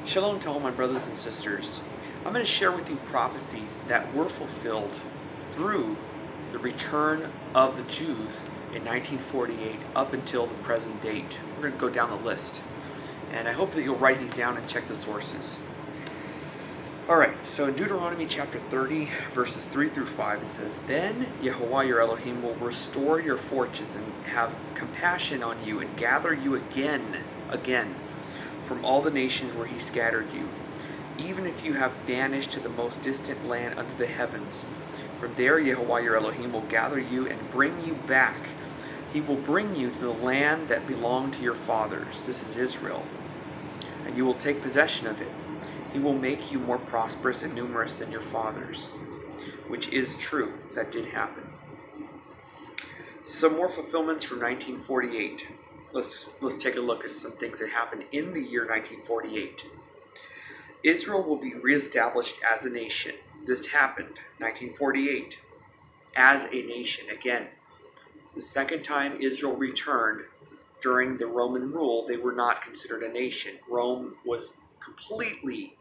Shalom to all my brothers and sisters. I'm going to share with you prophecies that were fulfilled through the return of the Jews in 1948 up until the present date. We're going to go down the list. And I hope that you'll write these down and check the sources. Alright, so in Deuteronomy chapter 30, verses 3 through 5, it says, "Then Yehovah your Elohim will restore your fortunes and have compassion on you and gather you again from all the nations where he scattered you, even if you have banished to the most distant land under the heavens. From there Yehovah your Elohim will gather you and bring you back. He will bring you to the land that belonged to your fathers." This is Israel. "And you will take possession of it. He will make you more prosperous and numerous than your fathers," which is true. That did happen. Some more fulfillments from 1948. Let's take a look at some things that happened in the year 1948. Israel will be reestablished as a nation. This happened 1948 as a nation again. The second time Israel returned during the Roman rule, they were not considered a nation. Rome was completely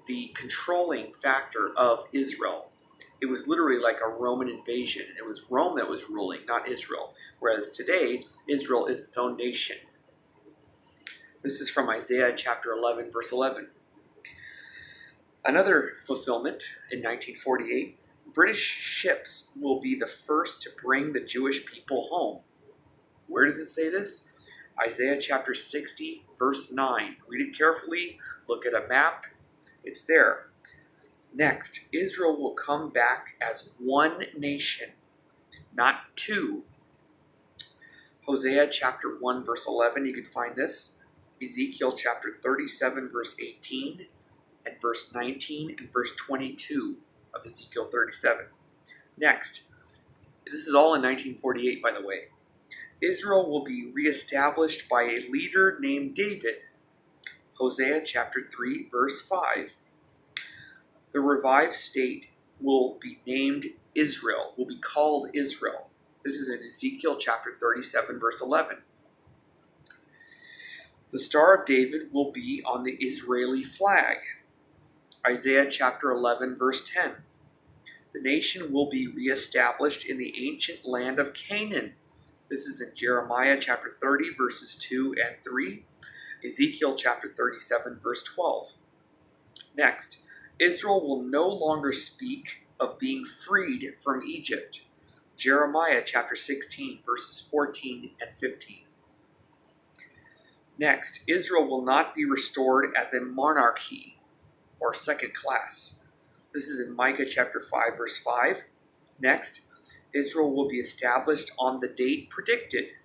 the controlling factor of Israel. It was literally like a Roman invasion. It was Rome that was ruling, not Israel. Whereas today, Israel is its own nation. This is from Isaiah chapter 11, verse 11. Another fulfillment in 1948, British ships will be the first to bring the Jewish people home. Where does it say this? Isaiah chapter 60, verse 9. Read it carefully, look at a map. It's there. Next, Israel will come back as one nation, not two. Hosea chapter 1, verse 11, you can find this. Ezekiel chapter 37, verse 18, and verse 19, and verse 22 of Ezekiel 37. Next, this is all in 1948, by the way. Israel will be reestablished by a leader named David. Hosea chapter 3, verse 5. The revived state will be named Israel, will be called Israel. This is in Ezekiel chapter 37, verse 11. The Star of David will be on the Israeli flag. Isaiah chapter 11, verse 10. The nation will be reestablished in the ancient land of Canaan. This is in Jeremiah chapter 30, verses 2 and 3. Ezekiel chapter 37, verse 12. Next, Israel will no longer speak of being freed from Egypt. Jeremiah chapter 16, verses 14 and 15. Next, Israel will not be restored as a monarchy or second class. This is in Micah chapter 5, verse 5. Next, Israel will be established on the date predicted.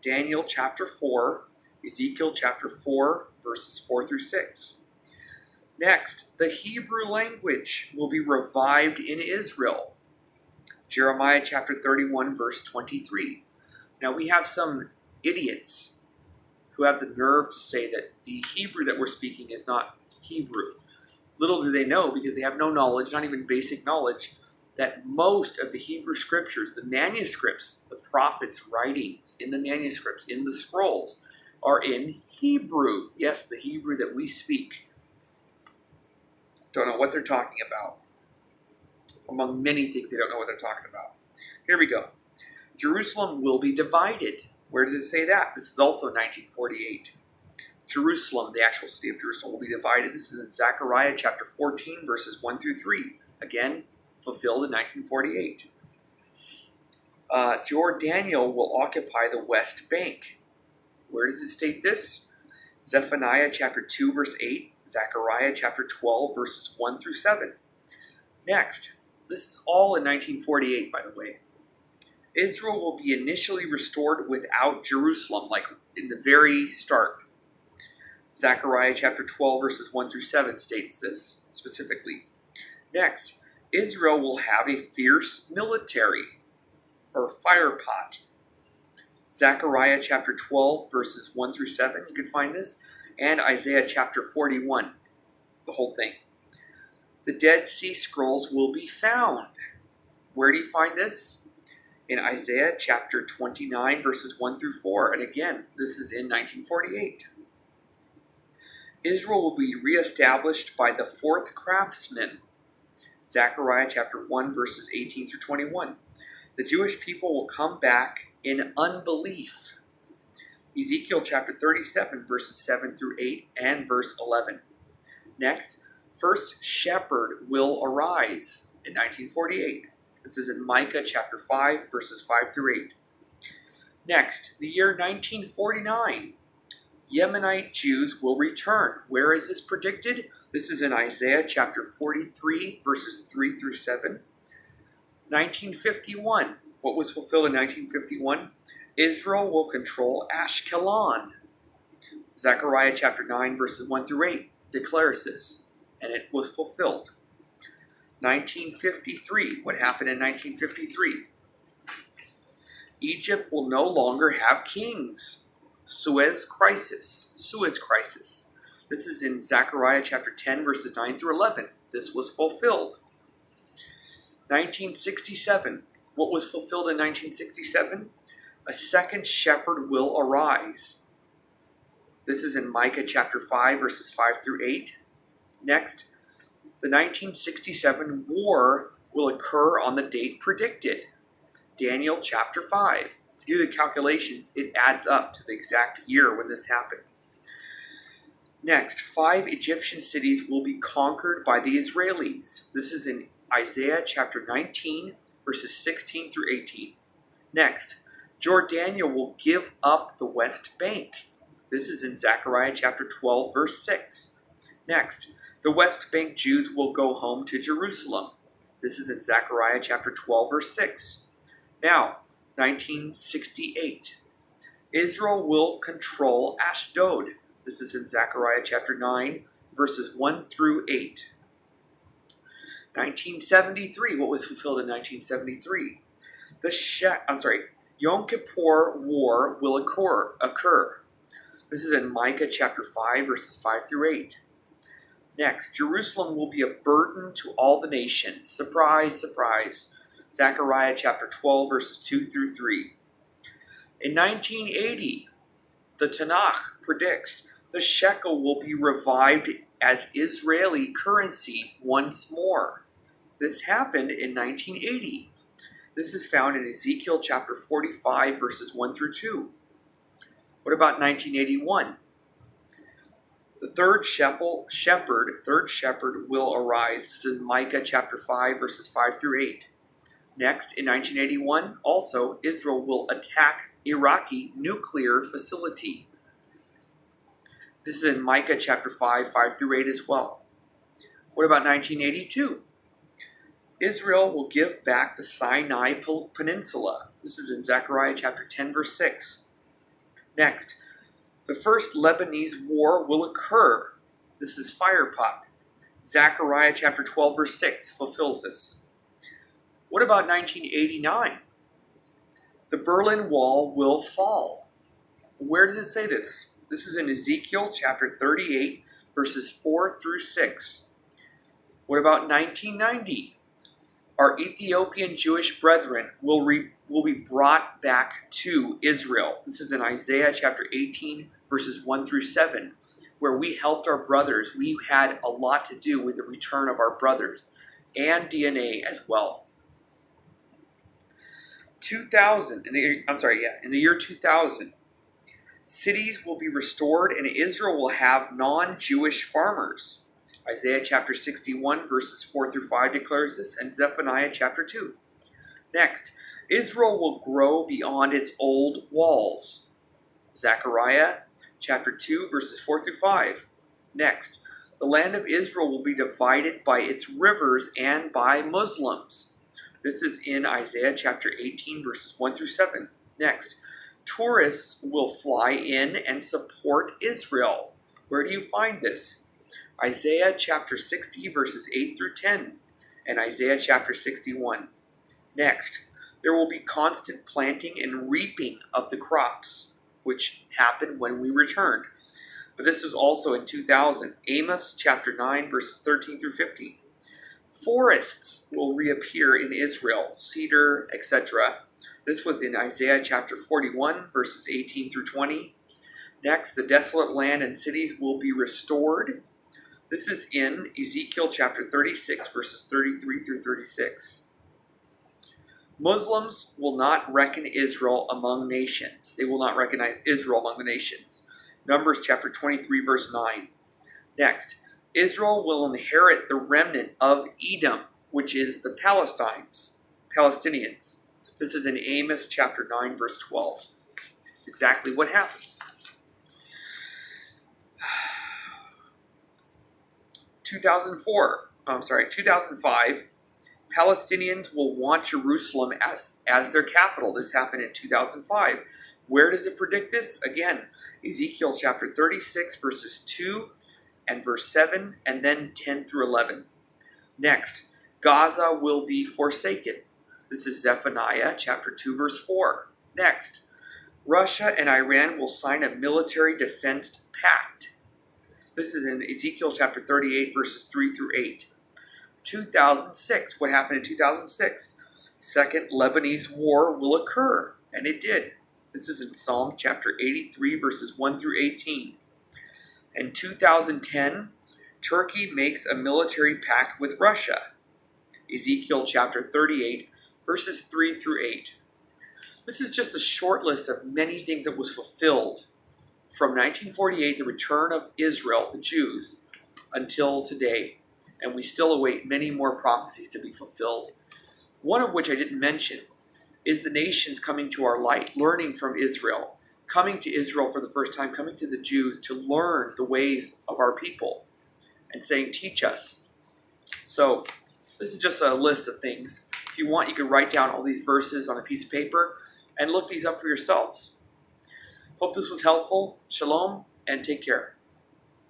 Daniel chapter 4, Ezekiel chapter 4, verses 4 through 6. Next, the Hebrew language will be revived in Israel. Jeremiah chapter 31, verse 23. Now we have some idiots who have the nerve to say that the Hebrew that we're speaking is not Hebrew. Little do they know, because they have no knowledge, not even basic knowledge, that most of the Hebrew scriptures, the manuscripts, the prophets' writings in the manuscripts, in the scrolls, are in Hebrew. Yes, the Hebrew that we speak. Don't know what they're talking about. Among many things, they don't know what they're talking about. Here we go. Jerusalem will be divided. Where does it say that? This is also 1948. Jerusalem, the actual city of Jerusalem, will be divided. This is in Zechariah chapter 14, verses 1 through 3. Again, fulfilled in 1948. Jordaniel will occupy the West Bank. Where does it state this? Zephaniah chapter 2, verse 8. Zechariah chapter 12, verses 1 through 7. Next, this is all in 1948, by the way. Israel will be initially restored without Jerusalem, like in the very start. Zechariah chapter 12, verses 1 through 7 states this specifically. Next, Israel will have a fierce military, or fire pot. Zechariah chapter 12, verses 1 through 7, you can find this. And Isaiah chapter 41, the whole thing. The Dead Sea Scrolls will be found. Where do you find this? In Isaiah chapter 29, verses 1 through 4. And again, this is in 1948. Israel will be reestablished by the fourth craftsman. Zechariah chapter 1 verses 18 through 21. The Jewish people will come back in unbelief. Ezekiel chapter 37 verses 7 through 8 and verse 11. Next, first shepherd will arise in 1948. This is in Micah chapter 5 verses 5 through 8. Next, the year 1949. Yemenite Jews will return. Where is this predicted? This is in Isaiah chapter 43 verses 3 through 7. 1951. What was fulfilled in 1951? Israel will control Ashkelon. Zechariah chapter 9 verses 1 through 8 declares this, and it was fulfilled. 1953. What happened in 1953? Egypt will no longer have kings. Suez crisis. This is in Zechariah chapter 10 verses 9 through 11. This was fulfilled. 1967. What was fulfilled in 1967? A second shepherd will arise. This is in Micah chapter 5 verses 5 through 8. Next, the 1967 war will occur on the date predicted. Daniel chapter 5. To do the calculations, it adds up to the exact year when this happened. Next, 5 Egyptian cities will be conquered by the Israelis. This is in Isaiah chapter 19, verses 16 through 18. Next, Jordania will give up the West Bank. This is in Zechariah chapter 12, verse 6. Next, the West Bank Jews will go home to Jerusalem. This is in Zechariah chapter 12, verse 6. Now, 1968. Israel will control Ashdod. This is in Zechariah chapter 9, verses 1 through 8. 1973. What was fulfilled in 1973? Yom Kippur War will occur. This is in Micah chapter 5, verses 5 through 8. Next, Jerusalem will be a burden to all the nations. Surprise, surprise. Zechariah chapter 12, verses 2 through 3. In 1980, the Tanakh predicts the shekel will be revived as Israeli currency once more. This happened in 1980. This is found in Ezekiel chapter 45, verses 1 through 2. What about 1981? The third shepherd will arise. This is in Micah chapter 5, verses 5 through 8. Next, in 1981, also, Israel will attack Iraqi nuclear facility. This is in Micah chapter 5, 5 through 8 as well. What about 1982? Israel will give back the Sinai Peninsula. This is in Zechariah chapter 10, verse 6. Next, the first Lebanese war will occur. This is Firepot. Zechariah chapter 12, verse 6 fulfills this. What about 1989? The Berlin Wall will fall. Where does it say this? This is in Ezekiel chapter 38, verses 4 through 6. What about 1990? Our Ethiopian Jewish brethren will be brought back to Israel. This is in Isaiah chapter 18, verses 1 through 7, where we helped our brothers. We had a lot to do with the return of our brothers and DNA as well. In the year 2000, cities will be restored and Israel will have non-Jewish farmers. Isaiah chapter 61 verses 4 through 5 declares this, and Zephaniah chapter 2. Next, Israel will grow beyond its old walls. Zechariah chapter 2 verses 4 through 5. Next, the land of Israel will be divided by its rivers and by Muslims. This is in Isaiah chapter 18, verses 1 through 7. Next, tourists will fly in and support Israel. Where do you find this? Isaiah chapter 60, verses 8 through 10, and Isaiah chapter 61. Next, there will be constant planting and reaping of the crops, which happened when we returned. But this is also in 2000. Amos chapter 9, verses 13 through 15. Forests will reappear in Israel, cedar, etc. This was in Isaiah chapter 41, verses 18 through 20. Next, the desolate land and cities will be restored. This is in Ezekiel chapter 36, verses 33 through 36. Muslims will not reckon Israel among nations. They will not recognize Israel among the nations. Numbers chapter 23, verse 9. Next, Israel will inherit the remnant of Edom, which is the Palestinians. This is in Amos chapter 9, verse 12. It's exactly what happened. 2005, Palestinians will want Jerusalem as their capital. This happened in 2005. Where does it predict this? Again, Ezekiel chapter 36, verses 2 and verse 7, and then 10 through 11. Next, Gaza will be forsaken. This is Zephaniah chapter 2, verse 4. Next, Russia and Iran will sign a military defense pact. This is in Ezekiel chapter 38, verses 3 through 8. 2006, what happened in 2006? Second Lebanese war will occur, and it did. This is in Psalms chapter 83, verses 1 through 18. In 2010, Turkey makes a military pact with Russia. Ezekiel chapter 38, verses 3 through 8. This is just a short list of many things that was fulfilled from 1948, the return of Israel, the Jews, until today. And we still await many more prophecies to be fulfilled. One of which I didn't mention is the nations coming to our light, learning from Israel, coming to Israel for the first time, coming to the Jews to learn the ways of our people and saying, teach us. So this is just a list of things. If you want, you can write down all these verses on a piece of paper and look these up for yourselves. Hope this was helpful. Shalom and take care.